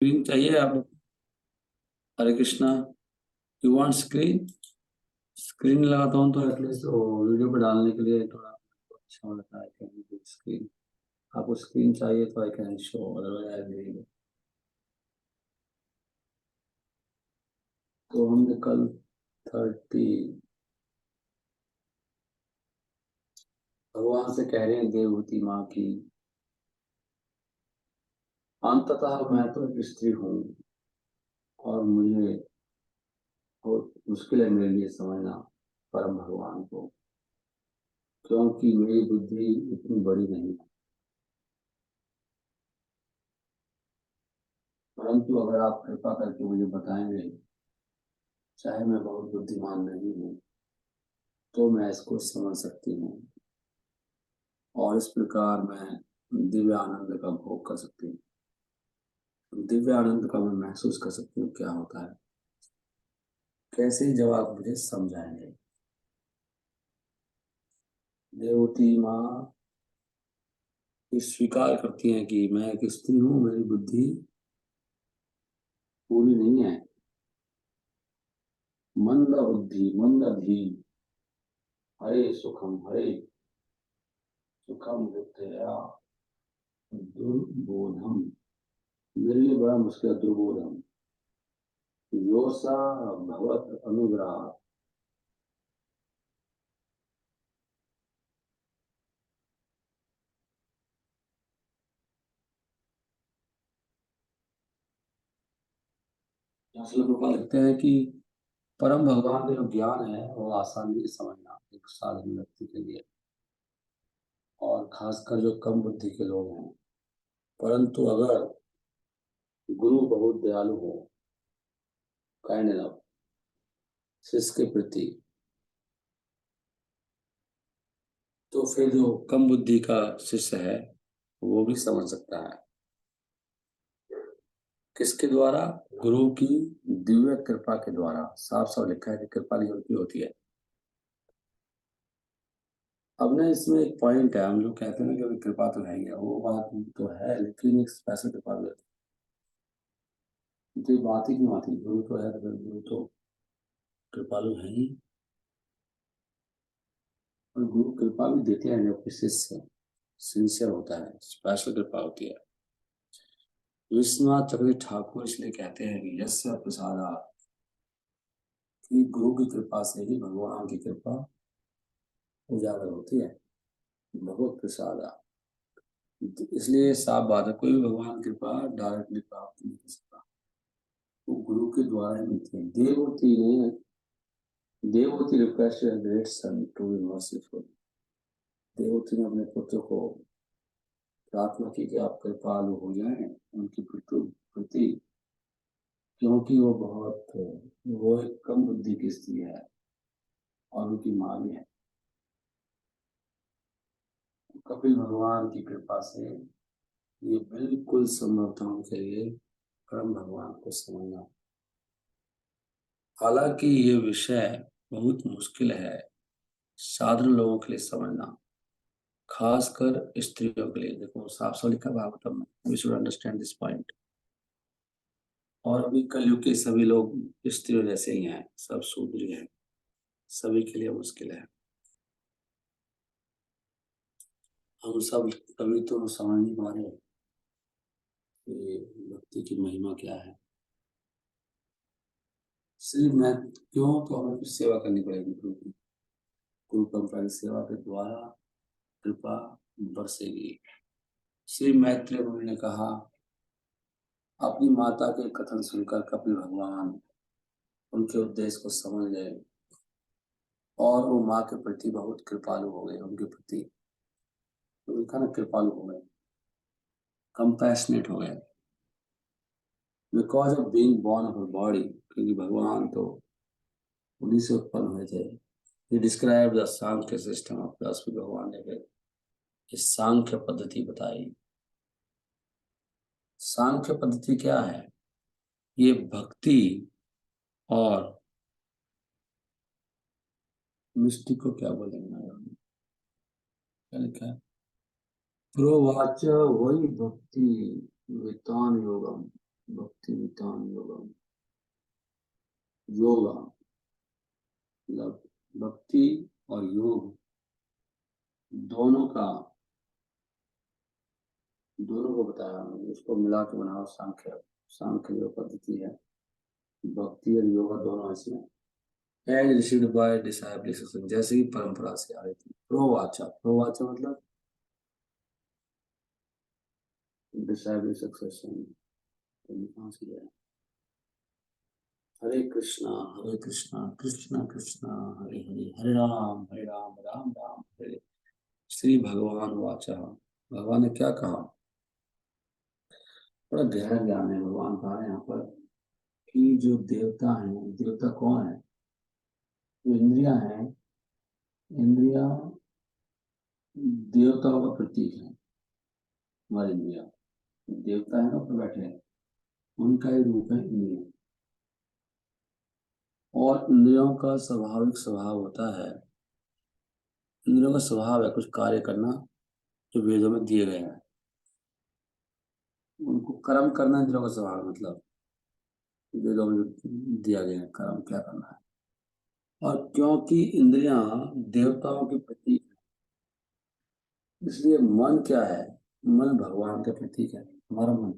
Screen चाहिए आप? Hare Krishna, you want screen? Screen लगाता हूँ तो एटलीस्ट वीडियो पे डालने के लिए थोड़ा अच्छा होता है। स्क्रीन, आपको स्क्रीन चाहिए तो I can show, otherwise I will. तो हमने कल 30 भगवान से कह रहे हैं देवहूति माँ की, अंततः मैं तो एक स्त्री हूँ और मुझे बहुत मुश्किल है मेरे लिए समझना परम भगवान को, क्योंकि मेरी बुद्धि इतनी बड़ी नहीं है। परंतु अगर आप कृपा करके मुझे बताएंगे, चाहे मैं बहुत बुद्धिमान नहीं हूँ, तो मैं इसको समझ सकती हूँ और इस प्रकार मैं दिव्य आनंद का भोग कर सकती हूँ। दिव्य आनंद का मैं महसूस कर सकती हूँ क्या होता है, कैसे, जब आप मुझे समझाएंगे। देवती माँ स्वीकार करती हैं कि मैं एक स्त्री हूँ, मेरी बुद्धि पूरी नहीं है, मंद बुद्धि मंद धी, हरे सुखम बुद्धया दुर्बोधम, मेरे लिए बड़ा मुश्किल है दुर्बोधम, योसा भगवत अनुग्रह। लिखते हैं कि परम भगवान का जो ज्ञान है वो आसानी से समझना एक साधारण व्यक्ति के लिए, और खासकर जो कम बुद्धि के लोग हैं। परंतु अगर गुरु बहुत दयालु हो, काइंड इनफ शिष्य के प्रति, तो फिर जो कम बुद्धि का शिष्य है वो भी समझ सकता है। किसके द्वारा? गुरु की दिव्य कृपा के द्वारा। साफ साफ लिखा है कि कृपा नियंत्रित होती है। अब ना इसमें एक पॉइंट है, हम लोग कहते हैं ना कि कृपा तो है ही है, वो बात तो है, लेकिन एक स्पेशल कृपा भी होती है। तो ये बात ही क्यों आती? गुरु तो है, तो गुरु तो कृपालु है ही, और गुरु कृपा भी देते हैं जब शिष्य सिंसियर होता है, स्पेशल कृपा होती है। विश्वनाथ चक्रवर्ती ठाकुर इसलिए कहते हैं कि यस्य प्रसादा, कि गुरु की कृपा से ही भगवान की कृपा उजागर होती है। भगवत प्रसादा, इसलिए साफ बात है, कोई भी भगवान की कृपा डायरेक्टली प्राप्त नहीं कर सकता, वो गुरु के द्वारा ही मिलती है। देवती ने Devahuti request great son to be merciful, Devahuti ने अपने पुत्र को प्रार्थना की कि आप कृपालु हो जाएं उनकी प्रति, क्योंकि वो एक कम बुद्धि की स्त्री है और उनकी माँ भी है। कपिल भगवान की कृपा से ये बिल्कुल संभव था उनके लिए परम भगवान को समझना। हालांकि ये विषय बहुत मुश्किल है साधारण लोगों के लिए समझना, खासकर स्त्रियों के लिए। देखो साफ साफ लिखा भागवतम में, we should understand this point. और अभी कलयुग के सभी लोग स्त्रियों जैसे ही हैं, सब शूद्र हैं, सभी के लिए मुश्किल है। हम सब कभी तो समझ नहीं पा रहे कि भक्ति की महिमा क्या है। सिर्फ मैं क्यों, तो हमें कुछ सेवा करनी पड़ेगी गुरु की। गुरु परंपरा की सेवा के द्वारा कृपा बरसेगी। श्री मैत्रेय मुनि ने कहा, अपनी माता के कथन सुनकर कपिल भगवान उनके उद्देश्य को समझ गए और वो माँ के प्रति बहुत कृपालु हो गए, उनके प्रति तो उनका ना कृपालु हो गए, कंपैशनेट हो गए, because of being born of a body, क्योंकि भगवान तो उन्हीं से उत्पन्न हुए थे। He described the Sankhya system of philosophy, भगवान ने फिर इस सांख्य पद्धति बताई। सांख्य पद्धति क्या है? ये भक्ति और मिस्टिक को क्या बोलेंगे, क्या लिखा है? प्रोवाच वही भक्ति वितान योगम, भक्ति चित्तान योगम, योगा मतलब भक्ति और योग दोनों को बताया। उसको मिला के बनाओ सांख्य योग पद्धति है। भक्ति और योगा दोनों इसमें as received by disciplic succession, जैसे कि परंपरा से आ रही थी। प्रोवाचा मतलब डिसाइबल सक्सेशन। कहाँ से गया? हरे कृष्णा कृष्णा कृष्णा हरे हरे, हरे राम राम राम हरे। श्री भगवान वाचा, भगवान ने क्या कहा? बड़ा गहरा ज्ञान है। भगवान कहा है यहाँ पर कि जो देवता हैं, देवता कौन है? जो इंद्रियां हैं, इंद्रियां देवताओं का प्रतीक है। हमारी इंद्रिया देवता है ना, ऊपर बैठे हैं, उनका ही रूप है इंद्रिया। और इंद्रियों का स्वाभाविक स्वभाव होता है, इंद्रियों का स्वभाव है कुछ कार्य करना जो वेदों में दिए गए हैं। उनको कर्म करना इंद्रियों का स्वभाव है, मतलब वेदों में जो दिया गया है कर्म क्या करना है। और क्योंकि इंद्रियां देवताओं के प्रतीक है, इसलिए मन क्या है? मन भगवान का प्रतीक है, हमारा मन।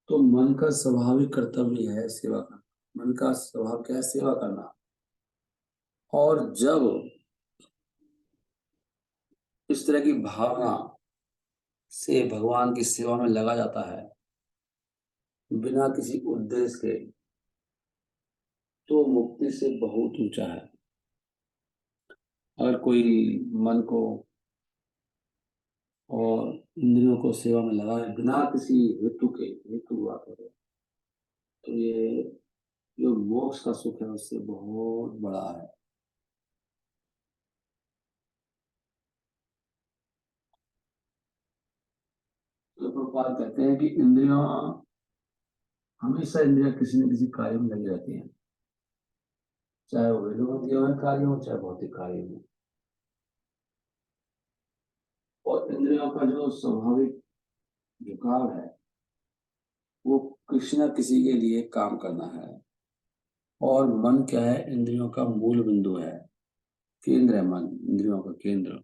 तो मन का स्वाभाविक कर्तव्य है सेवा करना। मन का स्वभाव क्या है? सेवा करना। और जब इस तरह की भावना से भगवान की सेवा में लगा जाता है बिना किसी उद्देश्य के, तो मुक्ति से बहुत ऊंचा है। अगर कोई मन को और इंद्रियों को सेवा में लगाए बिना किसी हेतु हुआ करे, तो ये जो मोक्ष का सुख है उससे बहुत बड़ा है। तो प्रभुपाद कहते हैं कि हमेशा इंद्रियां किसी न किसी कार्य में लगी रहती हैं, चाहे वो वेदों में दिए हुए कार्य हो, चाहे भौतिक कार्य हो। और इंद्रियों का जो स्वाभाविक झुकाव है वो किसी न किसी के लिए काम करना है। और मन क्या है? इंद्रियों का मूल बिंदु है, केंद्र है मन, इंद्रियों का केंद्र।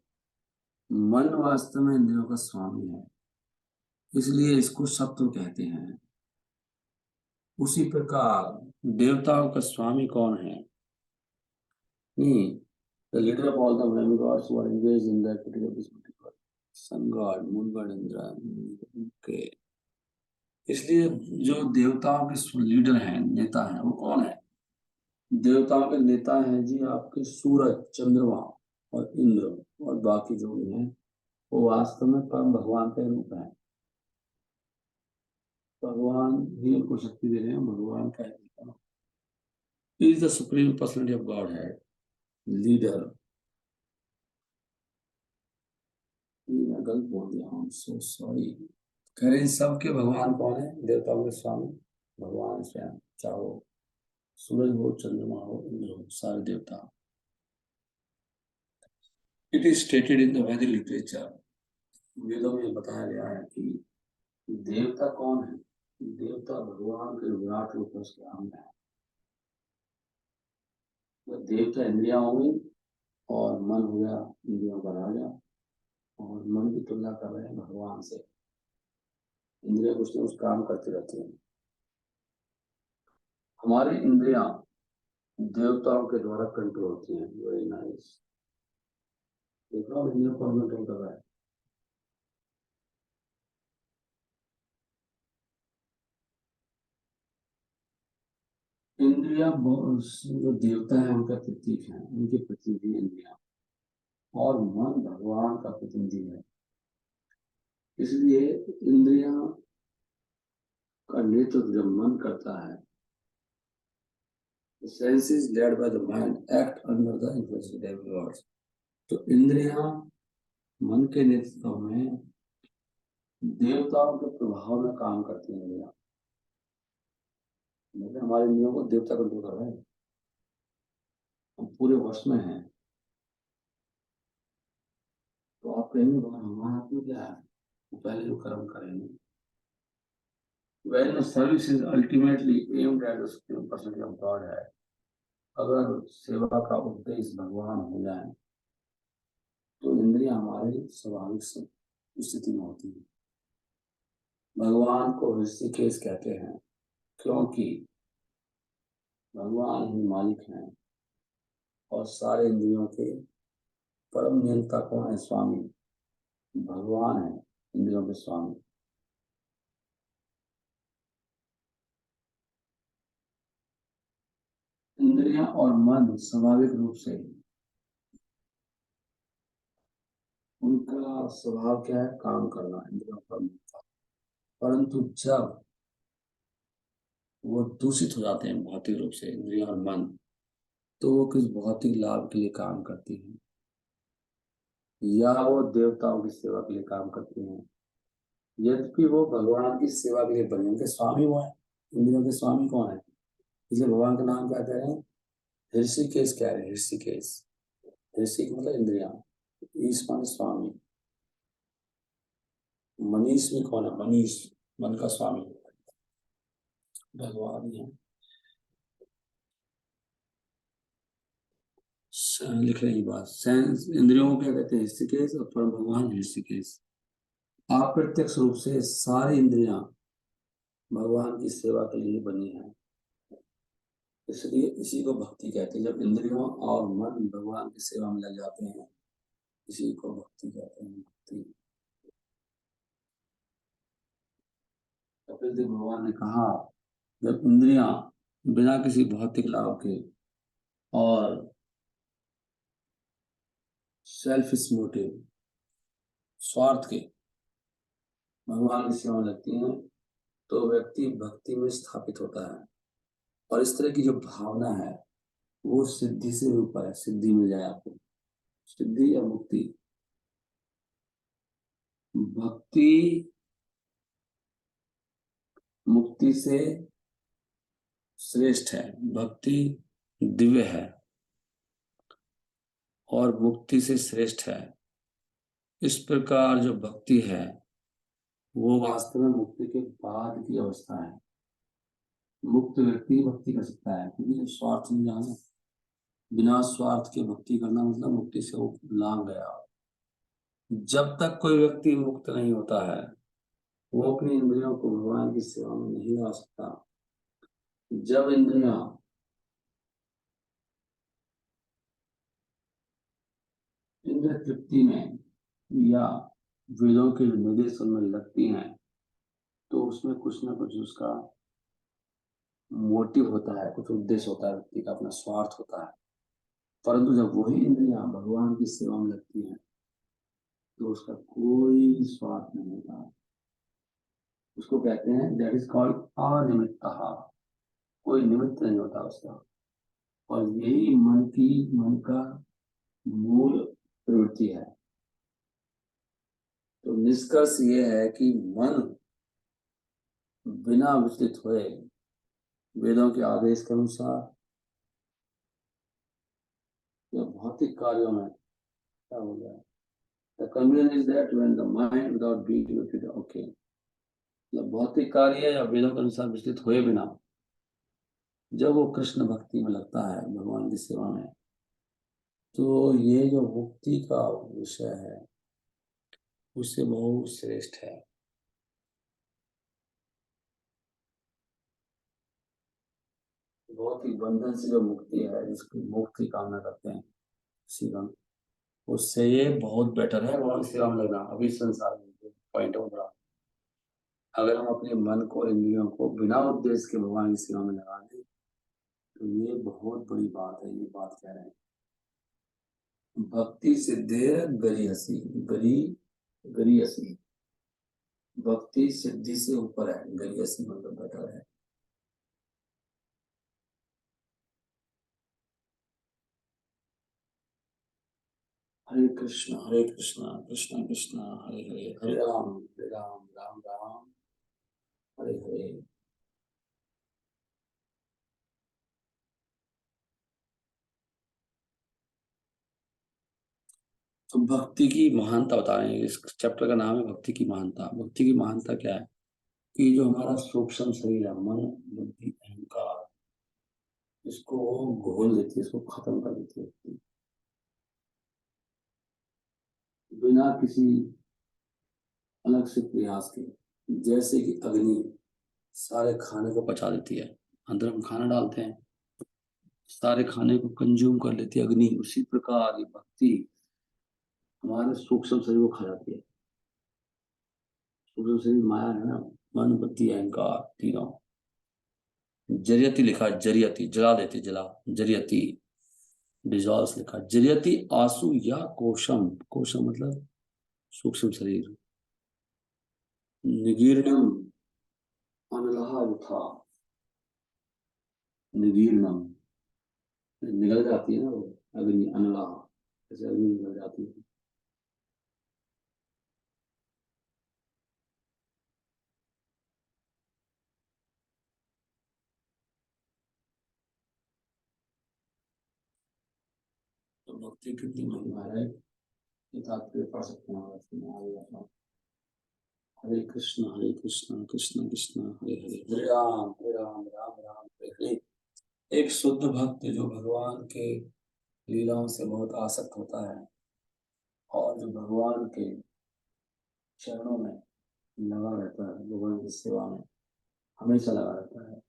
मन वास्तव में इंद्रियों का स्वामी है, इसलिए इसको सत्व कहते हैं। उसी प्रकार देवताओं का स्वामी कौन है? नहीं, the leader of all the many gods who are engaged in the activity of this particular sun god, moon god, Indra के। इसलिए जो देवताओं के लीडर हैं, नेता हैं, वो कौन है? देवताओं के नेता हैं जी आपके सूरज, चंद्रमा और इंद्र, और बाकी जो भी हैं वो वास्तव में परम भगवान का रूप है। भगवान ही उनको शक्ति दे रहे हैं, भगवान का is the supreme personality of God है, लीडर। मैं गलत बोल दिया हूँ, सो सॉरी। कह रहे सबके भगवान कौन है? देवताओं के स्वामी भगवान स्वयं, चाहे वो सूरज हो, चंद्रमा हो, इंद्र हो, सारे देवता। It is stated in the वैदिक लिटरेचर, वेदों में बताया गया है कि देवता कौन है? देवता भगवान के विराट रूप है, उसके अंग है। तो देवता इंद्रियां होंगी और मन हो गया इंद्रियों का राजा। और मन की तुलना कर रहे हैं भगवान से। इंद्रियां कुछ न कुछ काम करती रहती हैं। हमारी इंद्रियां देवताओं के द्वारा कंट्रोल होती हैं। Very nice. देख रहा हूँ इंद्रियों को कंट्रोल कर रहा है। इंद्रिया जो देवता है उनका प्रतीक है, उनके प्रतिनिधि इंद्रिया। और मन भगवान का प्रतिनिधि है, इसलिए इंद्रिया का नेतृत्व जब मन करता है, senses led by the mind act under the influence of devil lords. तो इंद्रिया मन के नेतृत्व में देवताओं के प्रभाव में काम करती हैं। इंद्रिया लेकिन हमारे इंद्रियों को देवता कंट्रोल कर रहे हैं, हम पूरे वश में हैं। तो आप कहेंगे भगवान हमारे हाथ में क्या है? वो पहले जो कर्म करेंगे। when service is ultimately aimed at the supreme personality of God है, अगर सेवा का उद्देश्य भगवान हो जाए तो इंद्रियां हमारी स्वाभाविक स्थिति में होती है। भगवान को ऋषिकेश कहते हैं क्योंकि भगवान ही मालिक हैं और सारे इंद्रियों के परम नियंता कौन है? स्वामी भगवान है, इंद्रियों के स्वामी। इंद्रियां और मन स्वाभाविक रूप से उनका स्वभाव क्या है? काम करना, इंद्रियों पर मिलता। परंतु जब वो दूषित हो जाते हैं भौतिक रूप से, इंद्रियां और मन, तो वो किस भौतिक लाभ के लिए काम करती हैं या वो देवताओं की सेवा के लिए काम करती हैं। यद्यपि वो भगवान की सेवा के लिए बने, उनके स्वामी वो है। इंद्रियों के स्वामी कौन है? इसलिए भगवान का नाम क्या कह रहे हैं? ऋषिकेश कह रहे हैं। ऋषिकेश, ऋषि मतलब इंद्रियां, ईश माने स्वामी। मनीष में कौन है? मनीष, मन का स्वामी भगवान ही है। लिख रहे हैं बात, सेंस इंद्रियों को क्या कहते हैं? ऋषिकेश, और परम भगवान ऋषिकेश। अप्रत्यक्ष रूप से सारी इंद्रियां भगवान की सेवा के लिए बनी है, इसलिए इसी को भक्ति कहते हैं। जब इंद्रियों और मन भगवान की सेवा में लग जाते हैं, इसी को भक्ति कहते हैं। भक्ति। तो फिर भगवान ने कहा जब इंद्रियां बिना किसी भौतिक लाभ के और सेल्फिश मोटिव, स्वार्थ के भगवान की सेवा में लगती हैं, तो व्यक्ति भक्ति में स्थापित होता है। और इस तरह की जो भावना है वो सिद्धि से ऊपर है। सिद्धि मिल जाए आपको, सिद्धि या मुक्ति। भक्ति मुक्ति से श्रेष्ठ है, भक्ति दिव्य है और मुक्ति से श्रेष्ठ है। इस प्रकार जो भक्ति है वो वास्तव में मुक्ति के बाद की अवस्था है। मुक्त व्यक्ति भक्ति कर सकता है क्योंकि स्वार्थ नहीं जाना। बिना स्वार्थ के भक्ति करना मतलब मुक्ति से वो लांग गया। जब तक कोई व्यक्ति मुक्त नहीं होता है वो अपनी इंद्रियों को भगवान की सेवा में नहीं ला सकता। जब इंद्रियां इंद्र तृप्ति में या वेदों के निर्देशन में लगती हैं तो उसमें कुछ ना कुछ उसका मोटिव होता है, कुछ उद्देश्य होता है, व्यक्ति का अपना स्वार्थ होता है। परंतु जब वही इंद्रियां भगवान की सेवा में लगती हैं तो उसका कोई स्वार्थ नहीं होता। उसको कहते हैं दैट इज कॉल्ड अनिमित्तः। कोई निमित्त नहीं होता उसका। और यही मन का मूल प्रवृत्ति है। तो निष्कर्ष ये है कि मन बिना विचलित हुए वेदों के आदेश के अनुसार या भौतिक कार्यों में क्या हो जाए। The conclusion is that when the mind without being limited, okay, मतलब भौतिक कार्य या वेदों के अनुसार विचलित हुए बिना जब वो कृष्ण भक्ति में लगता है, भगवान की सेवा में, तो ये जो मुक्ति का विषय है उससे बहुत श्रेष्ठ है। बहुत ही बंधन से जो मुक्ति है, जिसकी मुक्ति कामना करते हैं शिवम, उससे ये बहुत बेटर है भगवान की सेवा में लगना। अभी संसार में पॉइंट हो रहा, अगर हम अपने मन को, इंद्रियों को बिना उद्देश्य के भगवान की सेवा में लगा दें तो ये बहुत बड़ी बात है। ये बात कह रहे हैं भक्ति सिद्धे गरीयसी, गरीयसी भक्ति सिद्धि से ऊपर है। गरीयसी मतलब बेटर है। हरे कृष्णा कृष्णा कृष्णा हरे हरे, हरे राम राम राम हरे हरे। तो भक्ति की महानता बता रहे हैं। इस चैप्टर का नाम है भक्ति की महानता। भक्ति की महानता क्या है कि जो हमारा सूक्ष्म शरीर है, मन बुद्धि अहंकार, इसको वो घोल देती है, इसको खत्म कर देती है बिना किसी अलग से प्रयास के। जैसे कि अग्नि सारे खाने को पचा देती है, अंदर हम खाना डालते हैं, सारे खाने को कंज्यूम कर लेती है अग्नि, उसी प्रकार ये भक्ति हमारे सूक्ष्म शरीर को खा जाती है। सूक्ष्म शरीर माया है ना, मन बुद्धि अहंकार तीनों। जरियती लिखा, जरियती जला देती, जला जरियती। डिजॉल्व लिखा, जरियती आंसू या कोशम, कोशम मतलब सूक्ष्म शरीर। निगीर्णम अनलहा यथा, निगीर्णम निगल जाती है ना वो, अग्नि अनलहा, जैसे अग्नि निगल जाती है। तो भक्ति कितनी महिमा है, ये तात्पर्य पढ़ सकते हैं इसमें आगे जाकर। हरे कृष्ण कृष्ण कृष्ण हरे हरे, हरे राम राम राम हरे हरे। एक शुद्ध भक्त जो भगवान के लीलाओं से बहुत आसक्त होता है और जो भगवान के चरणों में लगा रहता है, भगवान की सेवा में हमेशा लगा रहता है,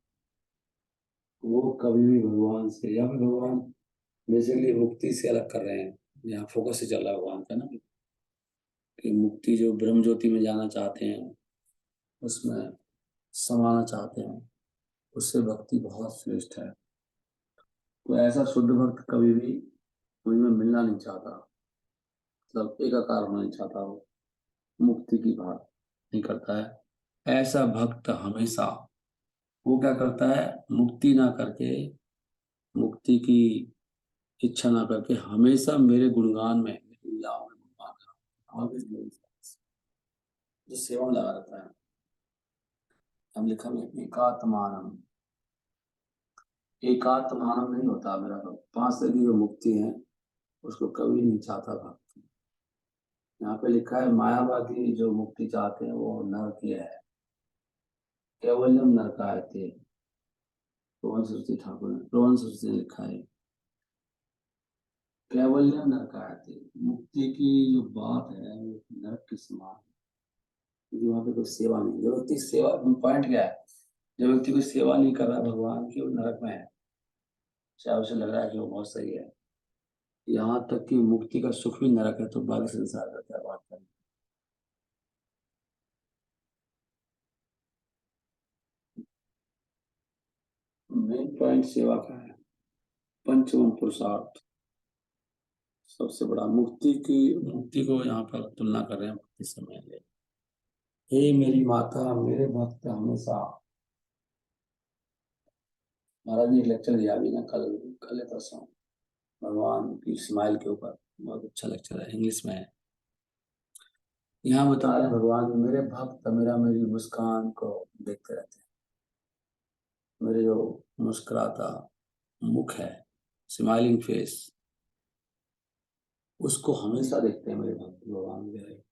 वो कभी भी भगवान से या फिर भगवान बेसिकली मुक्ति से अलग कर रहे हैं। यहाँ फोकस से चल रहा है भगवान का ना, कि मुक्ति जो ब्रह्म ज्योति में जाना चाहते हैं, उसमें समाना चाहते हैं, उससे भक्ति बहुत श्रेष्ठ है। तो ऐसा शुद्ध भक्त कभी भी मुझ में मिलना नहीं चाहता, मतलब एकाकार होना नहीं चाहता, वो मुक्ति की बात नहीं करता है। ऐसा भक्त हमेशा वो क्या करता है, मुक्ति ना करके, मुक्ति की इच्छा ना करके हमेशा मेरे गुणगान में, मेरी लीलाओं में गुणगान करता है, always glorifies, जो सेवा में लगा रहता है। हम लिखा में एकात्मानम, एकात्मानम नहीं होता मेरा, तो 5 तरह की जो मुक्ति है उसको कभी नहीं चाहता भक्त। यहाँ पे लिखा है मायावादी जो मुक्ति चाहते हैं वो नरकीय है, केवलम नरकायते। रोहन सरस्वती ठाकुर ने, रोहन सरस्वती ने लिखा है कैवल्यम नरकायते, मुक्ति की जो बात है वो नरक के समान है, क्योंकि वहां पे कोई सेवा नहीं। जो व्यक्ति सेवा, पॉइंट क्या है, जो व्यक्ति कोई सेवा नहीं कर रहा भगवान की, वो नरक में है, चाहे उसे लग रहा है कि वो बहुत सही है। यहाँ तक कि मुक्ति का सुख भी नरक है, तो बाकी संसार का क्या बात करें। मेन पॉइंट सेवा का है, पंचम पुरुषार्थ सबसे बड़ा। मुक्ति की, मुक्ति को यहाँ पर तुलना कर रहे हैं भक्ति समय में। हे मेरी माता, मेरे भक्त हमेशा। महाराज ने एक लेक्चर दिया अभी ना, कल कल या परसों, भगवान की स्माइल के ऊपर, बहुत अच्छा लेक्चर है, इंग्लिश में है। यहाँ बता रहे हैं भगवान मेरे भक्त मेरा, मेरी मुस्कान को देखते रहते हैं, मेरे जो मुस्कुराता मुख है, स्माइलिंग फेस, उसको हमेशा देखते हैं मेरे भक्त भगवान मेरे।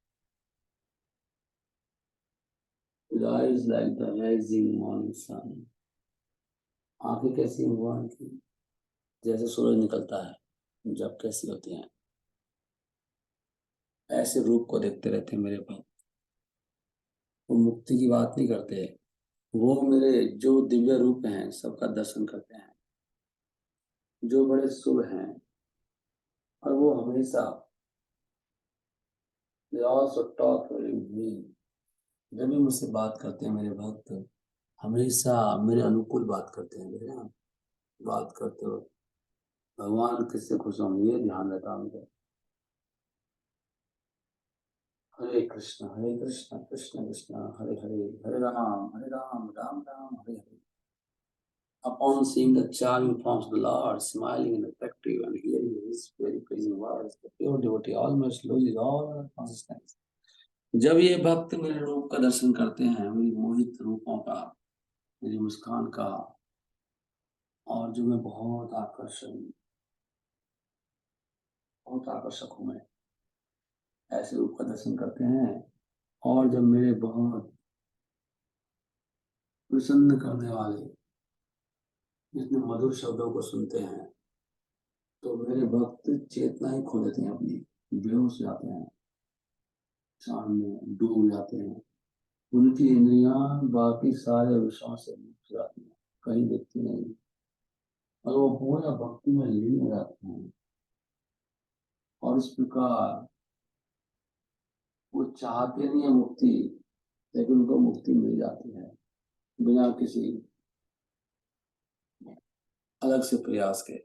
His eyes like the rising morning sun, आंखें कैसी हैं भगवान की, जैसे सूरज निकलता है जब कैसी होती हैं, ऐसे रूप को देखते रहते हैं मेरे भक्त। वो मुक्ति की बात नहीं करते, वो मेरे जो दिव्य रूप हैं सबका दर्शन करते हैं, जो बड़े शुभ हैं, और वो हमेशा they also talk very me, जब भी मुझसे बात करते हैं मेरे भक्त, हमेशा मेरे अनुकूल बात करते हैं। मेरे यहाँ बात करते हो भगवान किससे खुश होंगे, ये ध्यान रहता है उनका। हरे कृष्ण कृष्ण कृष्ण हरे हरे, हरे Ram Ram Ram Hare Hare. Upon seeing the charming forms of the Lord, smiling and attractive, and hearing his very pleasing words, the pure devotee almost loses all other consciousness. जब ये भक्त मेरे रूप का दर्शन करते हैं, मेरी मोहित रूपों का, मेरी मुस्कान का, और जो मैं बहुत आकर्षक हूँ मैं, ऐसे रूप का दर्शन करते हैं, और जब मेरे बहुत प्रसन्न करने वाले जितने मधुर शब्दों को सुनते हैं तो मेरे भक्त चेतना ही खो देते हैं, अपनी बेहोश हो जाते हैं, क्षण में डूब जाते हैं। उनकी इंद्रियां बाकी सारे विषयों से मुक्त हो जाती हैं, कहीं दिखती नहीं, और वो पूरा भक्ति में लीन हो जाते हैं। और इस प्रकार वो चाहते नहीं है मुक्ति, लेकिन उनको मुक्ति मिल जाती है बिना किसी अलग से प्रयास के।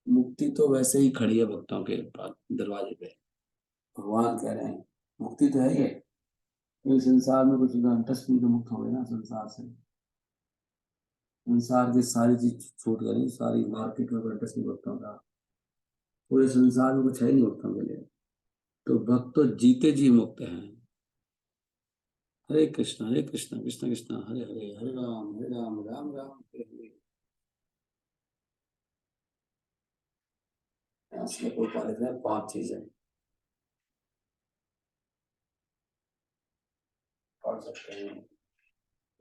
मुक्ति तो वैसे ही खड़ी है भक्तों के पास दरवाजे पे। भगवान कह रहे हैं मुक्ति तो है ही है, क्योंकि संसार में कुछ घंटस में तो मुक्त हो गए ना संसार से। संसार की सारी चीज छूट गई, सारी मार्केट में घंटस में भक्तों का, पूरे संसार में कुछ है ही नहीं भक्तों के लिए। तो भक्त तो जीते जी मुक्त हैं। हरे कृष्ण कृष्ण कृष्ण हरे हरे, हरे राम राम राम हरे हरे। श्लोक को लिख रहे हैं 5 चीजें पढ़ सकते हैं।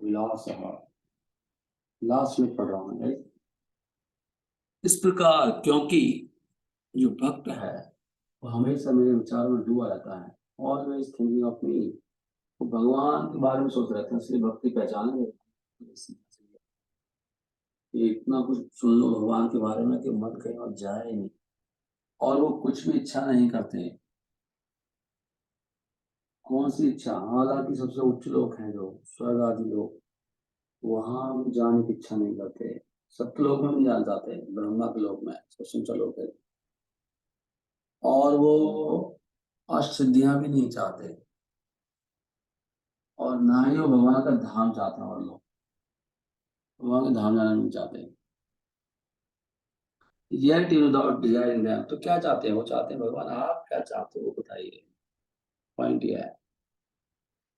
विलास लास्ट में पढ़ रहा हूँ, राइट। इस प्रकार क्योंकि जो भक्त है वो हमेशा मेरे विचारों में डूबा रहता है, ऑलवेज थिंकिंग ऑफ मी, वो भगवान के बारे में सोच रहते हैं, इसलिए भक्ति पहचाने ये इतना कुछ सुन लो भगवान के बारे में कि मन कहीं और जाए ही नहीं, और वो कुछ भी इच्छा नहीं करते। कौन सी इच्छा? हालांकि सबसे उच्च लोग हैं जो स्वर्ग आदि लोग, वहां भी जाने की इच्छा नहीं करते। सत्यलोक में नहीं जाना चाहते, ब्रह्मा के लोक में, सबसे ऊंचा लोक है। और वो अष्ट सिद्धियां भी नहीं चाहते, और ना ही वो भगवान का धाम चाहते हैं। और लोग भगवान के धाम जाना नहीं चाहते। Yet without desiring them, तो क्या चाहते हैं? वो चाहते हैं भगवान आप क्या चाहते हो वो बताइए। पॉइंट ये है।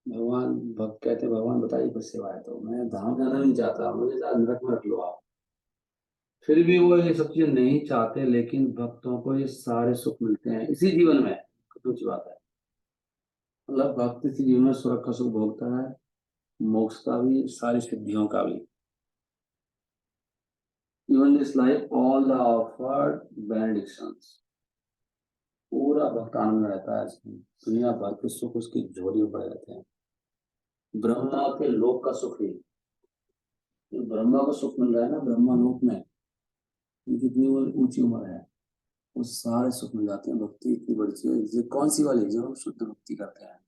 भगवान भक्त कहते हैं भगवान बताइए कुछ सेवा है, तो मैं धाम जाना नहीं चाहता, मुझे नरक में रख लो आप। फिर भी वो ये सब चीजें नहीं चाहते, लेकिन भक्तों को ये सारे सुख मिलते हैं इसी जीवन में। कुछ बात है, मतलब भक्त इसी जीवन में स्वर्ग का सुख भोगता है, मोक्ष का भी, सारी सिद्धियों का भी। Even this life all the offered benedictions, पूरा भक्त आनंद में रहता है इसमें। दुनिया भर के सुख उसकी झोली में पड़े रहते हैं। ब्रह्मा के लोक का सुख ही, ब्रह्मा को सुख मिल रहा है ना ब्रह्मा लोक में, कितनी ऊंची उम्र है, वो सारे सुख मिल जाते हैं। भक्ति इतनी बड़ी चीज है, कौन सी वाली? जो हम शुद्ध भक्ति करते हैं,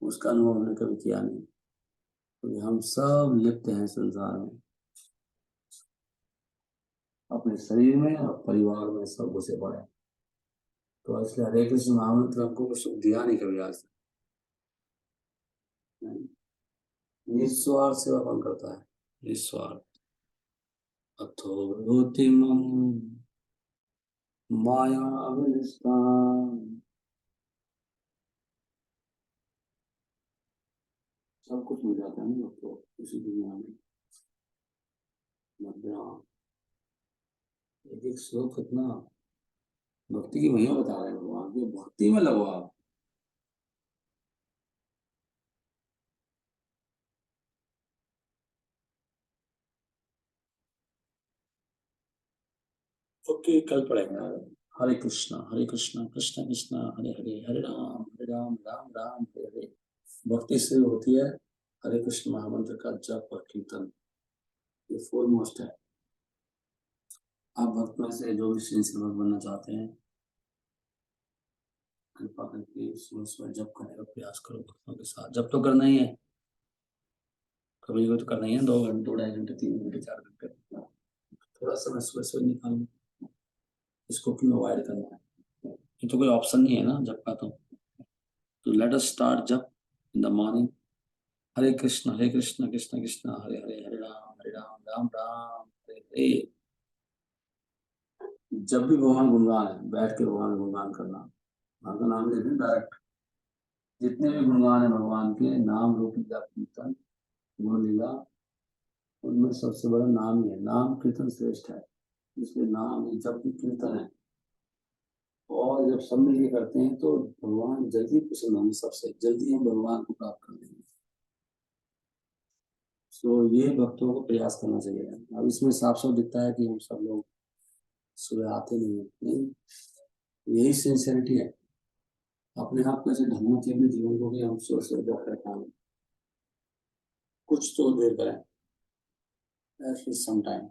उसका अनुभव हमने कभी किया नहीं, क्योंकि हम सब लिप्त हैं संसार में, अपने शरीर में और परिवार में सब घुसे पड़े हैं। तो इसलिए हरे कृष्ण महामंत्र हमको कुछ सुख दिया नहीं कभी आज तक। निस्वार्थ सेवा कौन करता है? निस्वार्थ। अथो माया सब कुछ मिल जाता है ना तो इसी दुनिया में। एक एक श्लोक कितना भक्ति की महिमा बता रहे हैं भगवान की, भक्ति में लगो आप। ओके, कल पढ़ेंगे। हरे कृष्णा कृष्ण कृष्ण हरे हरे, हरे राम राम राम हरे हरे। भक्ति से होती है हरे कृष्ण महामंत्र का जप और कीर्तन, ये फोरमोस्ट है। आप भक्त में से जो भी सिंसियर भक्त बनना चाहते हैं, कृपा करके सुबह सुबह जप करने का प्रयास करो भक्तों के साथ। जब तो करना ही है, कभी कभी तो करना ही है, 2 घंटे 2.5 घंटे 3 घंटे 4 घंटे, थोड़ा समय सुबह सुबह निकालना, इसको क्यों अवॉइड करना है? ये तो कोई ऑप्शन नहीं है ना जब का। तो लेट अस स्टार्ट जब इन द मॉर्निंग। हरे कृष्ण कृष्ण कृष्ण हरे हरे, हरे राम राम राम हरे हरे। जब भी भगवान गुणगान है, बैठ के भगवान गुणगान करना, भगवान का नाम लेते डायरेक्ट। जितने भी गुणगान है भगवान के, नाम रूप लीला कीर्तन गुण लीला, उनमें सबसे बड़ा नाम ही है। नाम कीर्तन श्रेष्ठ है, इसलिए नाम जब भी कीर्तन है, और जब सब मिलकर करते हैं तो भगवान जल्दी प्रसन्न होंगे, सबसे जल्दी हम भगवान को प्राप्त कर लेंगे। तो ये भक्तों को प्रयास करना चाहिए। अब इसमें साफ साफ दिखता है कि हम सब लोग सुबह आते नहीं हैं। नहीं, यही सिंसियरिटी है। अपने आप को ऐसे ढलना चाहिए अपने जीवन को कि हम सुबह कर पाए, कुछ तो देर करें, एटलीस्ट सम टाइम।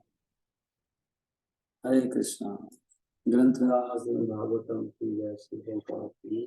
हरे कृष्णा। ग्रंथराज भागवतम की जय, श्री प्रभुपाद की